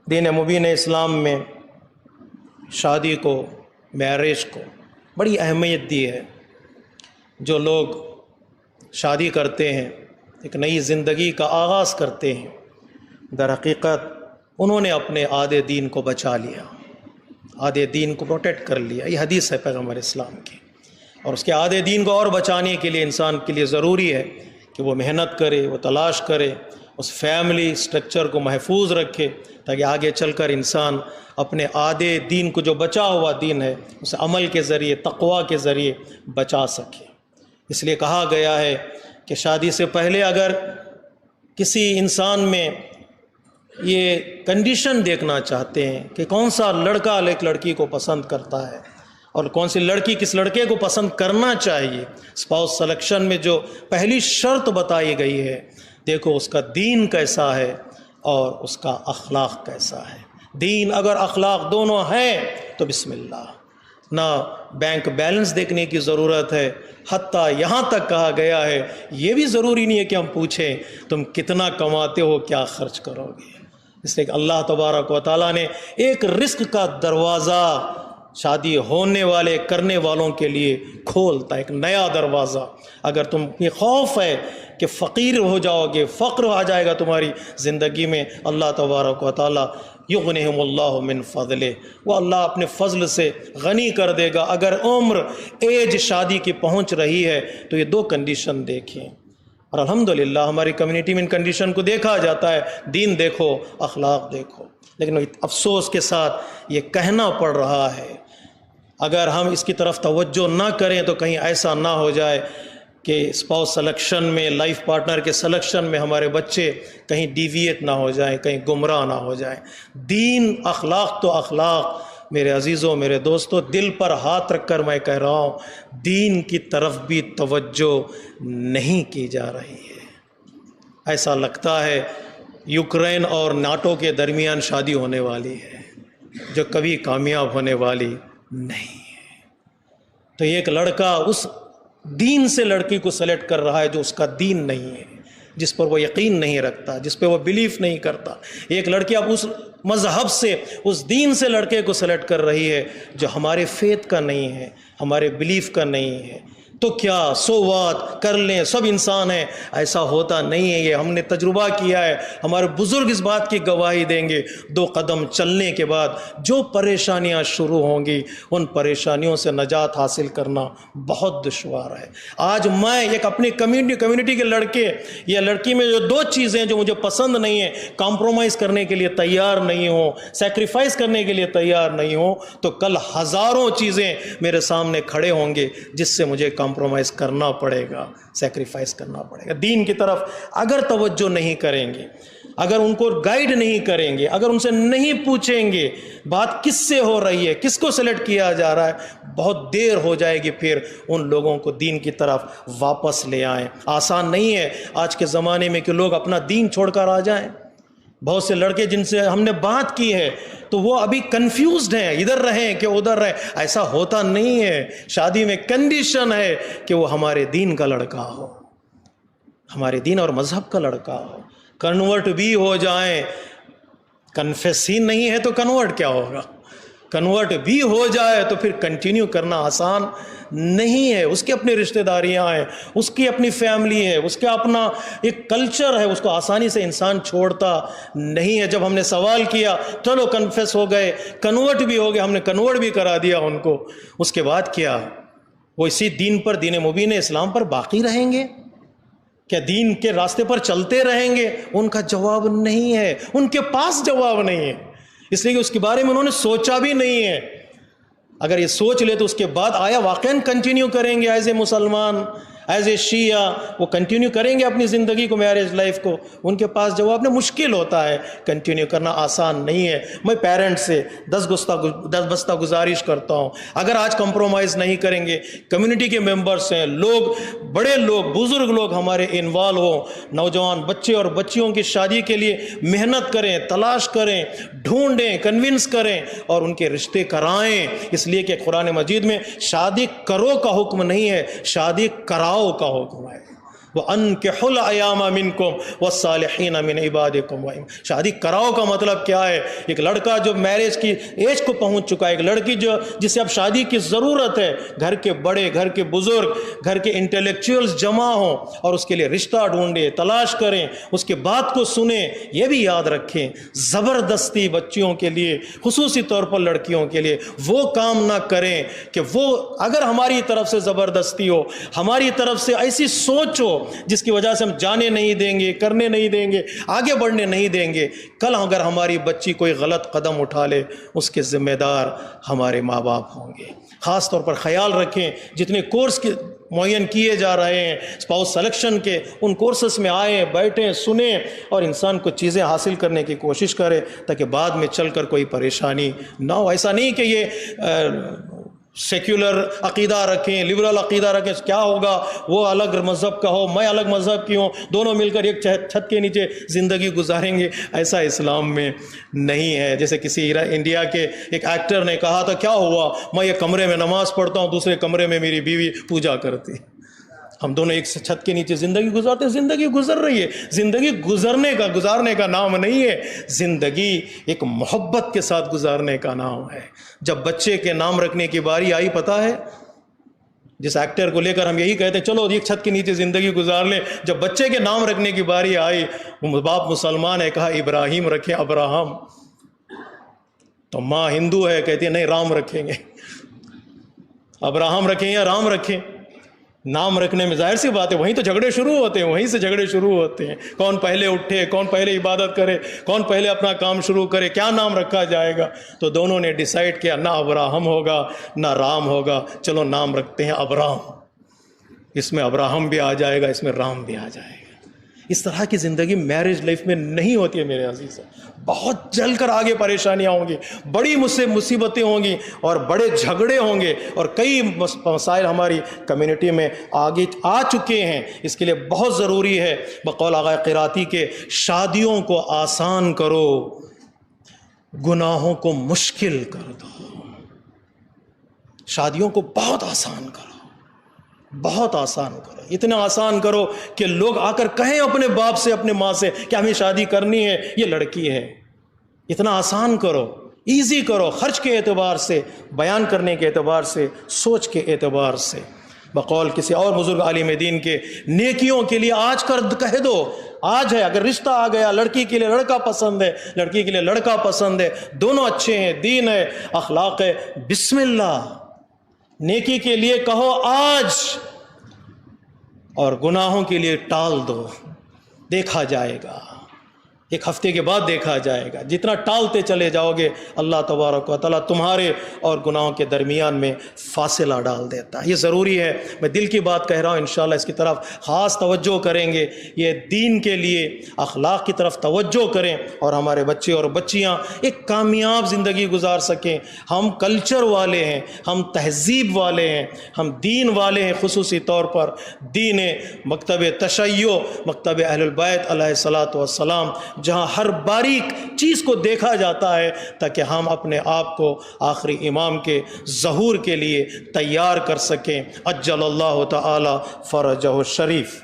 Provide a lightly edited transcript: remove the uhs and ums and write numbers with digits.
دین مبین اسلام میں شادی کو، میرج کو بڑی اہمیت دی ہے۔ جو لوگ شادی کرتے ہیں، ایک نئی زندگی کا آغاز کرتے ہیں، در حقیقت انہوں نے اپنے آدھے دین کو بچا لیا، آدھے دین کو پروٹیکٹ کر لیا۔ یہ حدیث ہے پیغمبر اسلام کی۔ اور اس کے آدھے دین کو اور بچانے کے لیے انسان کے لیے ضروری ہے کہ وہ محنت کرے، وہ تلاش کرے، اس فیملی سٹرکچر کو محفوظ رکھے، تاکہ آگے چل کر انسان اپنے آدھے دین کو، جو بچا ہوا دین ہے، اسے عمل کے ذریعے، تقوی کے ذریعے بچا سکے۔ اس لیے کہا گیا ہے کہ شادی سے پہلے اگر کسی انسان میں یہ کنڈیشن دیکھنا چاہتے ہیں کہ کون سا لڑکا ایک لڑکی کو پسند کرتا ہے اور کون سی لڑکی کس لڑکے کو پسند کرنا چاہیے، اسپاؤس سلیکشن میں جو پہلی شرط بتائی گئی ہے، دیکھو اس کا دین کیسا ہے اور اس کا اخلاق کیسا ہے۔ دین اگر اخلاق دونوں ہیں تو بسم اللہ، نہ بینک بیلنس دیکھنے کی ضرورت ہے، حتیٰ یہاں تک کہا گیا ہے یہ بھی ضروری نہیں ہے کہ ہم پوچھیں تم کتنا کماتے ہو، کیا خرچ کرو گے، اس لیے کہ اللہ تبارک و تعالیٰ نے ایک رزق کا دروازہ شادی ہونے والے کرنے والوں کے لیے کھولتا ہے، ایک نیا دروازہ۔ اگر تم یہ خوف ہے کہ فقیر ہو جاؤ گے، فقر آ جائے گا تمہاری زندگی میں، اللہ تبارک و تعالیٰ یغنہم اللہ من فضلہ، وہ اللہ اپنے فضل سے غنی کر دے گا۔ اگر عمر ایج شادی کی پہنچ رہی ہے تو یہ دو کنڈیشن دیکھیں، اور الحمدللہ ہماری کمیونٹی میں ان کنڈیشن کو دیکھا جاتا ہے، دین دیکھو، اخلاق دیکھو۔ لیکن افسوس کے ساتھ یہ کہنا پڑ رہا ہے، اگر ہم اس کی طرف توجہ نہ کریں تو کہیں ایسا نہ ہو جائے کہ اسپاؤس سلیکشن میں، لائف پارٹنر کے سلیکشن میں ہمارے بچے کہیں ڈیویٹ نہ ہو جائیں، کہیں گمراہ نہ ہو جائیں۔ دین، اخلاق تو اخلاق، میرے عزیزوں، میرے دوستوں، دل پر ہاتھ رکھ کر میں کہہ رہا ہوں، دین کی طرف بھی توجہ نہیں کی جا رہی ہے۔ ایسا لگتا ہے یوکرین اور ناٹو کے درمیان شادی ہونے والی ہے، جو کبھی کامیاب ہونے والی نہیں ہے۔ تو ایک لڑکا اس دین سے لڑکی کو سلیکٹ کر رہا ہے جو اس کا دین نہیں ہے، جس پر وہ یقین نہیں رکھتا، جس پہ وہ بلیف نہیں کرتا۔ ایک لڑکی اب اس مذہب سے، اس دین سے لڑکے کو سلیکٹ کر رہی ہے جو ہمارے فیتھ کا نہیں ہے، ہمارے بلیف کا نہیں ہے۔ تو کیا سو وات کر لیں، سب انسان ہیں، ایسا ہوتا نہیں ہے۔ یہ ہم نے تجربہ کیا ہے، ہمارے بزرگ اس بات کی گواہی دیں گے، 2 قدم چلنے کے بعد جو پریشانیاں شروع ہوں گی، ان پریشانیوں سے نجات حاصل کرنا بہت دشوار ہے۔ آج میں ایک اپنی کمیونٹی کے لڑکے یا لڑکی میں جو 2 چیزیں جو مجھے پسند نہیں ہیں، کمپرومائز کرنے کے لیے تیار نہیں ہوں، سیکریفائز کرنے کے لیے تیار نہیں ہوں، تو کل ہزاروں چیزیں میرے سامنے کھڑے ہوں گے جس سے مجھے کمپرومائز کرنا پڑے گا، سیکریفائز کرنا پڑے گا۔ دین کی طرف اگر توجہ نہیں کریں گے، اگر ان کو گائیڈ نہیں کریں گے، اگر ان سے نہیں پوچھیں گے بات کس سے ہو رہی ہے، کس کو سلیکٹ کیا جا رہا ہے، بہت دیر ہو جائے گی پھر ان لوگوں کو دین کی طرف واپس لے آئیں۔ آسان نہیں ہے آج کے زمانے میں کہ لوگ اپنا دین چھوڑ کر آ جائیں۔ بہت سے لڑکے جن سے ہم نے بات کی ہے تو وہ ابھی کنفیوزڈ ہیں، ادھر رہیں کہ ادھر رہیں۔ ایسا ہوتا نہیں ہے، شادی میں کنڈیشن ہے کہ وہ ہمارے دین کا لڑکا ہو، ہمارے دین اور مذہب کا لڑکا ہو۔ کنورٹ بھی ہو جائیں، کنفیس ہی نہیں ہے تو کنورٹ کیا ہوگا؟ کنورٹ بھی ہو جائے تو پھر کنٹینیو کرنا آسان نہیں ہے۔ اس کی اپنی رشتہ داریاں ہیں، اس کی اپنی فیملی ہے، اس کا اپنا ایک کلچر ہے، اس کو آسانی سے انسان چھوڑتا نہیں ہے۔ جب ہم نے سوال کیا چلو کنفیس ہو گئے، کنورٹ بھی ہو گئے، ہم نے کنورٹ بھی کرا دیا ان کو، اس کے بعد کیا وہ اسی دین پر، دین مبین اسلام پر باقی رہیں گے؟ کیا دین کے راستے پر چلتے رہیں گے؟ ان کا جواب نہیں ہے، ان کے پاس جواب نہیں ہے، اس لیے کہ اس کے بارے میں انہوں نے سوچا بھی نہیں ہے۔ اگر یہ سوچ لے تو اس کے بعد آیا واقعاً کنٹینیو کریں گے ایز اے مسلمان، ایز اے شیعہ، وہ کنٹینیو کریں گے اپنی زندگی کو، میرج لائف کو؟ ان کے پاس جواب نہیں، مشکل ہوتا ہے، کنٹینیو کرنا آسان نہیں ہے۔ میں پیرنٹ سے 10 بستہ گزارش کرتا ہوں، اگر آج کمپرومائز نہیں کریں گے، کمیونٹی کے ممبرس ہیں، لوگ، بڑے لوگ، بزرگ لوگ ہمارے انوالو ہوں، نوجوان بچے اور بچیوں کی شادی کے لیے محنت کریں، تلاش کریں، ڈھونڈیں، کنونس کریں اور ان کے رشتے کرائیں، اس لیے کہ قرآن مجید میں شادی کرو کا حکم نہیں ہے، شادی کراؤ کا حکم ہے۔ وَأَنكِحُوا الْأَيَامَ مِنكُمْ وَالصَّالِحِينَ مِنْ عِبَادِكُمْ وَإِمَائِكُمْ۔ شادی کراؤ کا مطلب کیا ہے؟ ایک لڑکا جو میرج کی ایج کو پہنچ چکا ہے، ایک لڑکی جسے اب شادی کی ضرورت ہے، گھر کے بڑے، گھر کے بزرگ، گھر کے انٹلیکچوئلز جمع ہوں اور اس کے لیے رشتہ ڈھونڈیں، تلاش کریں، اس کے بات کو سنیں۔ یہ بھی یاد رکھیں، زبردستی بچیوں کے لیے، خصوصی طور پر لڑکیوں کے لیے وہ کام نہ کریں کہ وہ اگر ہماری طرف سے زبردستی ہو، ہماری طرف سے ایسی سوچ ہو جس کی وجہ سے ہم جانے نہیں دیں گے، کرنے نہیں دیں گے، آگے بڑھنے نہیں دیں گے، کل اگر ہماری بچی کوئی غلط قدم اٹھا لے اس کے ذمہ دار ہمارے ماں باپ ہوں گے۔ خاص طور پر خیال رکھیں، جتنے کورس کے معین کیے جا رہے ہیں اسپاؤس سلیکشن کے، ان کورسز میں آئیں، بیٹھیں، سنیں اور انسان کو چیزیں حاصل کرنے کی کوشش کرے تاکہ بعد میں چل کر کوئی پریشانی نہ ہو۔ ایسا نہیں کہ یہ سیکولر عقیدہ رکھیں، لبرل عقیدہ رکھیں، کیا ہوگا وہ الگ مذہب کا ہو، میں الگ مذہب کی ہوں، دونوں مل کر ایک چھت کے نیچے زندگی گزاریں گے، ایسا اسلام میں نہیں ہے۔ جیسے کسی انڈیا کے ایک ایکٹر نے کہا تھا، کیا ہوا، میں ایک کمرے میں نماز پڑھتا ہوں، دوسرے کمرے میں میری بیوی پوجا کرتی، ہم دونوں ایک چھت کے نیچے زندگی گزارتے ہیں۔ زندگی گزر رہی ہے، زندگی گزارنے کا نام نہیں ہے، زندگی ایک محبت کے ساتھ گزارنے کا نام ہے۔ جب بچے کے نام رکھنے کی باری آئی، پتہ ہے جس ایکٹر کو لے کر ہم یہی کہتے ہیں چلو ایک چھت کے نیچے زندگی گزار لیں، جب بچے کے نام رکھنے کی باری آئی، وہ باپ مسلمان ہے، کہا ابراہیم رکھیں، ابراہم، تو ماں ہندو ہے، کہتی ہے نہیں رام رکھیں گے، ابراہم رکھیں یا رام رکھیں۔ نام رکھنے میں ظاہر سی بات ہے وہیں تو جھگڑے شروع ہوتے ہیں، وہیں سے جھگڑے شروع ہوتے ہیں، کون پہلے اٹھے، کون پہلے عبادت کرے، کون پہلے اپنا کام شروع کرے، کیا نام رکھا جائے گا۔ تو دونوں نے ڈیسائیڈ کیا نہ ابراہم ہوگا نہ رام ہوگا، چلو نام رکھتے ہیں ابرام، اس میں ابراہم بھی آ جائے گا، اس میں رام بھی آ جائے گا۔ اس طرح کی زندگی میرج لائف میں نہیں ہوتی ہے میرے عزیز، بہت جل کر آگے پریشانیاں ہوں گی، بڑی مصیبتیں ہوں گی اور بڑے جھگڑے ہوں گے، اور کئی مسائل ہماری کمیونٹی میں آگے آ چکے ہیں۔ اس کے لیے بہت ضروری ہے بقول آقا قراتی کے، شادیوں کو آسان کرو، گناہوں کو مشکل کر دو۔ شادیوں کو بہت آسان کرو، بہت آسان کرو، اتنا آسان کرو کہ لوگ آ کر کہیں اپنے باپ سے، اپنے ماں سے کہ ہمیں شادی کرنی ہے، یہ لڑکی ہے۔ اتنا آسان کرو، ایزی کرو، خرچ کے اعتبار سے، بیان کرنے کے اعتبار سے، سوچ کے اعتبار سے۔ بقول کسی اور بزرگ عالم دین کے، نیکیوں کے لیے آج کر کہہ دو، آج ہے، اگر رشتہ آ گیا، لڑکی کے لیے لڑکا پسند ہے، لڑکی کے لیے لڑکا پسند ہے، دونوں اچھے ہیں، دین ہے، اخلاق ہے، بسم اللہ، نیکی کے لیے کہو آج، اور گناہوں کے لیے ٹال دو، دیکھا جائے گا، ایک ہفتے کے بعد دیکھا جائے گا۔ جتنا ٹالتے چلے جاؤ گے اللہ تبارک و تعالیٰ تمہارے اور گناہوں کے درمیان میں فاصلہ ڈال دیتا ہے۔ یہ ضروری ہے، میں دل کی بات کہہ رہا ہوں، انشاءاللہ اس کی طرف خاص توجہ کریں گے، یہ دین کے لیے اخلاق کی طرف توجہ کریں اور ہمارے بچے اور بچیاں ایک کامیاب زندگی گزار سکیں۔ ہم کلچر والے ہیں، ہم تہذیب والے ہیں، ہم دین والے ہیں، خصوصی طور پر دین مکتب تشیع، مکتب اہل البیت علیہ الصلاۃ والسلام، جہاں ہر باریک چیز کو دیکھا جاتا ہے تاکہ ہم اپنے آپ کو آخری امام کے ظہور کے لیے تیار کر سکیں۔ عجل اللہ تعالی فرجہ الشریف۔